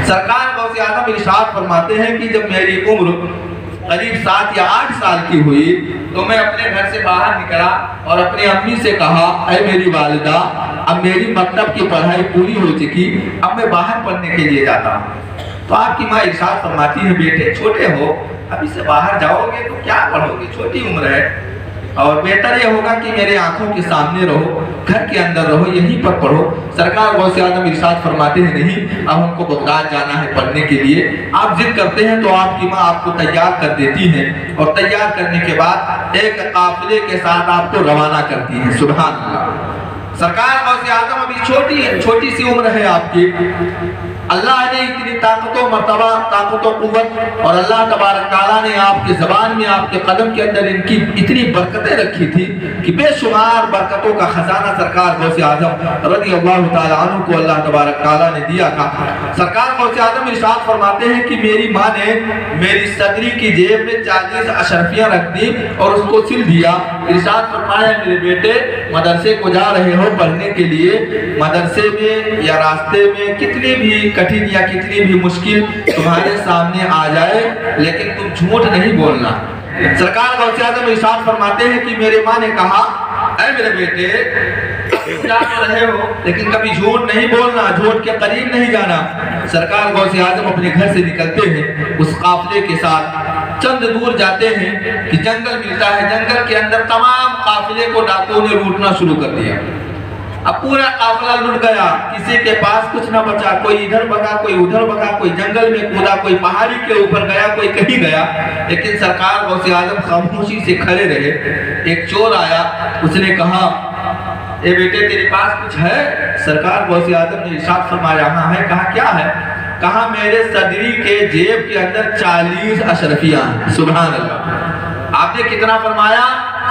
سرکار غوث اعظم ارشاد فرماتے ہیں کہ جب میری عمر قریب 7 یا 8 سال کی ہوئی تو میں اپنے گھر سے باہر نکلا اور اپنی امی سے کہا اے میری والدہ اب میری مکتب کی پڑھائی پوری ہو چکی، اب میں باہر پڑھنے کے لیے جاتا ہوں۔ تو آپ کی ماں ارشاد فرماتی ہے بیٹے چھوٹے ہو، ابھی سے باہر جاؤ گے تو کیا پڑھو گے، چھوٹی عمر ہے، اور بہتر یہ ہوگا کہ میرے آنکھوں کے سامنے رہو، گھر کے اندر رہو، یہیں پر پڑھو۔ سرکار غوث اعظم ارشاد فرماتے ہیں نہیں، اب ہم کو بغداد جانا ہے پڑھنے کے لیے۔ آپ ضد کرتے ہیں تو آپ کی ماں آپ کو تیار کر دیتی ہے، اور تیار کرنے کے بعد ایک قافلے کے ساتھ آپ کو روانہ کرتی ہے۔ سبحان اللہ۔ سرکار غوث اعظم ابھی چھوٹی سی عمر ہے آپ کی، اللہ نے اتنی طاقت و مرتبہ، طاقت و قوت، اور اللہ تبارک تعالیٰ نے آپ کے زبان میں، آپ کے قدم کے اندر ان کی اتنی برکتیں رکھی تھی کہ بے شمار برکتوں کا خزانہ سرکار غوث اعظم رضی اللہ تعالیٰ عنہ کو اللہ تبارک تعالیٰ نے دیا تھا۔ سرکار غوث اعظم ارشاد فرماتے ہیں کہ میری ماں نے میری صدری کی جیب میں 40 اشرفیاں رکھ دی اور اس کو سل دیا۔ ارشاد فرمایا میرے بیٹے مدرسے کو جا رہے ہو پڑھنے کے لیے، مدرسے میں یا راستے میں کتنی بھی کٹھن یا کتنی بھی مشکل تمہارے سامنے آ جائے لیکن تم جھوٹ نہیں بولنا۔ سرکار غوث اعظم ارشاد فرماتے ہیں کہ میرے ماں نے کہا اے میرے بیٹے جا تو رہے ہو لیکن کبھی جھوٹ نہیں بولنا، جھوٹ کے قریب نہیں جانا۔ سرکار غوث اعظم اپنے گھر سے نکلتے ہیں، اس قافلے کے ساتھ چند دور جاتے ہیں کہ جنگل ملتا ہے، جنگل کے اندر تمام قافلے کو ڈاکوؤں نے لوٹنا شروع کر دیا۔ اب پورا قافلہ لٹ گیا، کسی کے پاس کچھ نہ بچا، کوئی ادھر بھگا، کوئی ادھر بھگا، کوئی جنگل میں کودا، کوئی پہاڑی کے اوپر گیا، کوئی کہیں گیا، لیکن سرکار غوث اعظم خاموشی سے کھڑے رہے۔ ایک چور آیا، اس نے کہا اے بیٹے تیرے پاس کچھ ہے؟ سرکار غوث اعظم نے ارشاد فرمایا ہاں ہے۔ کہا کیا ہے؟ کہا میرے صدری کے جیب کے اندر 40 اشرفیاں ہیں۔ سبحان اللہ۔ آپ نے کتنا فرمایا؟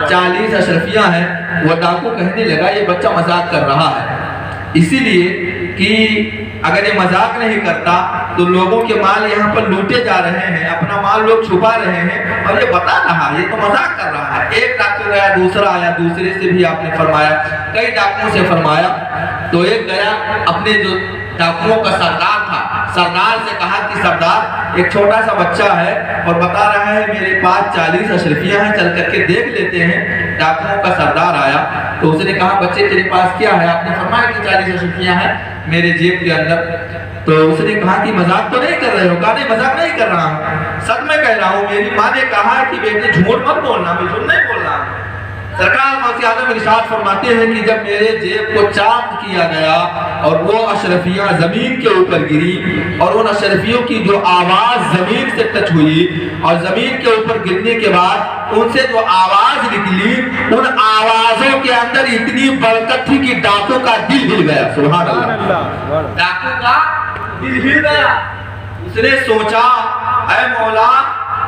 40 اشرفیاں ہیں۔ وہ ڈاکو کہنے لگا یہ بچہ مذاق کر رہا ہے، اسی لیے کہ اگر یہ مذاق نہیں کرتا تو لوگوں کے مال یہاں پر لوٹے جا رہے ہیں، اپنا مال لوگ چھپا رہے ہیں، اور یہ بتا رہا یہ تو مذاق کر رہا ہے۔ ایک ڈاکو گیا، دوسرا آیا، دوسرے سے بھی آپ نے فرمایا، کئی ڈاکوؤں سے فرمایا، تو ایک گیا اپنے جو ڈاکوؤں کا سردار تھا، سردار سے کہا کہ سردار ایک چھوٹا سا بچہ ہے اور بتا رہا ہے میرے پاس 40 اشرفیاں ہیں، چل کر کے دیکھ لیتے ہیں۔ ڈاکوؤں کا سردار آیا تو اس نے کہا بچے تیرے پاس کیا ہے؟ آپ نے فرمایا کہ 40 اشرفیاں ہیں میرے جیب کے اندر۔ تو اس نے کہا کہ مذاق تو نہیں کر رہے ہو؟ کہا نہیں مذاق نہیں کر رہا ہوں، سچ میں کہہ رہا ہوں، میری ماں نے کہا کہ بیٹے جھوٹ مت بولنا، میں جھوٹ نہیں بول رہا ہوں۔ سرکار غوث اعظم ارشاد فرماتے ہیں کہ جب میرے جیب کو چاک کیا گیا اور وہ اشرفیاں زمین کے اوپر گری، اور ان اشرفیوں کی جو آواز زمین سے ٹچ ہوئی اور زمین کے اوپر گرنے کے بعد ان سے جو آواز نکلی، ان آوازوں کے اندر اتنی برکت تھی کہ ڈاکو کا دل ہل گیا۔ سبحان اللہ۔ ڈاکو کا دل ہل گیا۔ اس نے سوچا اے مولا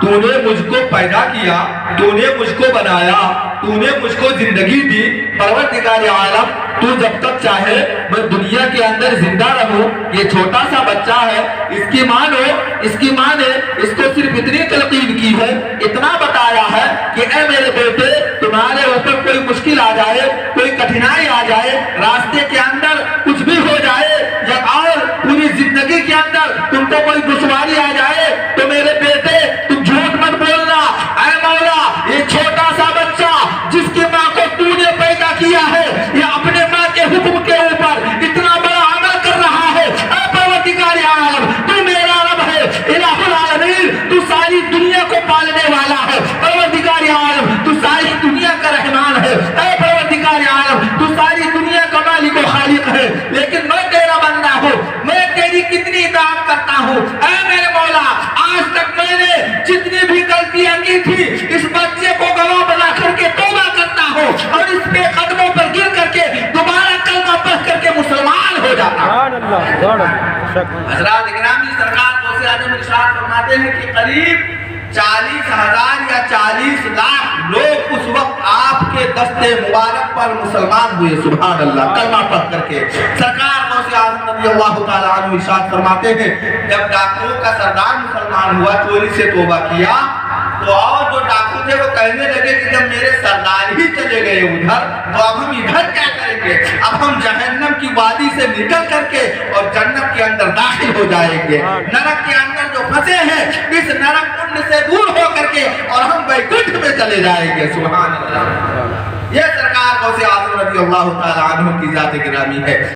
تو نے مجھ کو پیدا کیا، تو نے مجھ کو بنایا، تو نے مجھ کو زندگی دی، پروردگار عالم تو جب تک چاہے میں دنیا کے اندر زندہ رہوں۔ یہ چھوٹا سا بچہ ہے، اس کی ماں نے اس کو صرف اتنی تلقین کی ہے، اتنا بتایا ہے کہ اے میرے بیٹے تمہارے اوپر کوئی مشکل آ جائے، کوئی کٹھنائی آ جائے، راستے کے اندر کچھ بھی ہو جائے، یا اور پوری زندگی کے اندر تم کو کوئی دشواری آ جائے تو میرے بیٹے تم جھوٹ مت بولنا۔ اے مولا یہ چھوٹا سا بچہ جس کی ماں کو تو نے پیدا کیا ہے، یہ اپنے ماں کے حکم کے اوپر اتنا بڑا عمل کر رہا ہے۔ اے پروردگار عالم تو میرا رب ہے، الہ العالمین تو ساری دنیا کو پالنے والا ہے، پروردگار عالم تو ساری دنیا کا رحمان ہے، اے پروردگار عالم تو ساری دنیا کا مالک و خالق ہے، لیکن میں تیرا بندہ ہوں، میں تیری کتنی اطاعت کرتا ہوں۔ اے میرے مولا آج تک میں نے جتنی بھی غلطیاں کی تھی اس بچے کو گواہ بنا کر کے توبہ کرتا ہوں اور اس کے قدموں پر گر کر کے دوبارہ کلمہ پڑھ کر کے مسلمان ہو جاتا ہوں۔ حضرات اکرامی سرکار غوث اعظم ارشاد فرماتے ہیں کہ قریب 40,000 یا 40 لاکھ لوگ اس وقت آپ کے دستے مبارک پر مسلمان ہوئے۔ سبحان اللہ، کلمہ پڑھ کر کے۔ سرکار غوث اعظم رضی اللہ تعالیٰ عنہ ارشاد فرماتے ہیں جب ڈاکوؤں کا سردار مسلمان ہوا، چوری سے توبہ کیا، تو اور جو ڈاکو تھے وہ کہنے لگے کہ جب میرے سردار ہی چلے گئے ادھر تو اب ہم ادھر کیا کریں گے؟ اب ہم جہنم کی وادی سے نکل کر کے اور جنت کے اندر داخل ہو جائیں گے، نرک کے اندر جو پھنسے ہیں اس نرک کنڈ سے دور ہو کر کے اور ہم بیکنٹھ میں چلے جائیں گے۔ سبحان اللہ۔ یہ سرکار غوث اعظم رضی اللہ تعالیٰ عنہ کی ذات گرامی ہے۔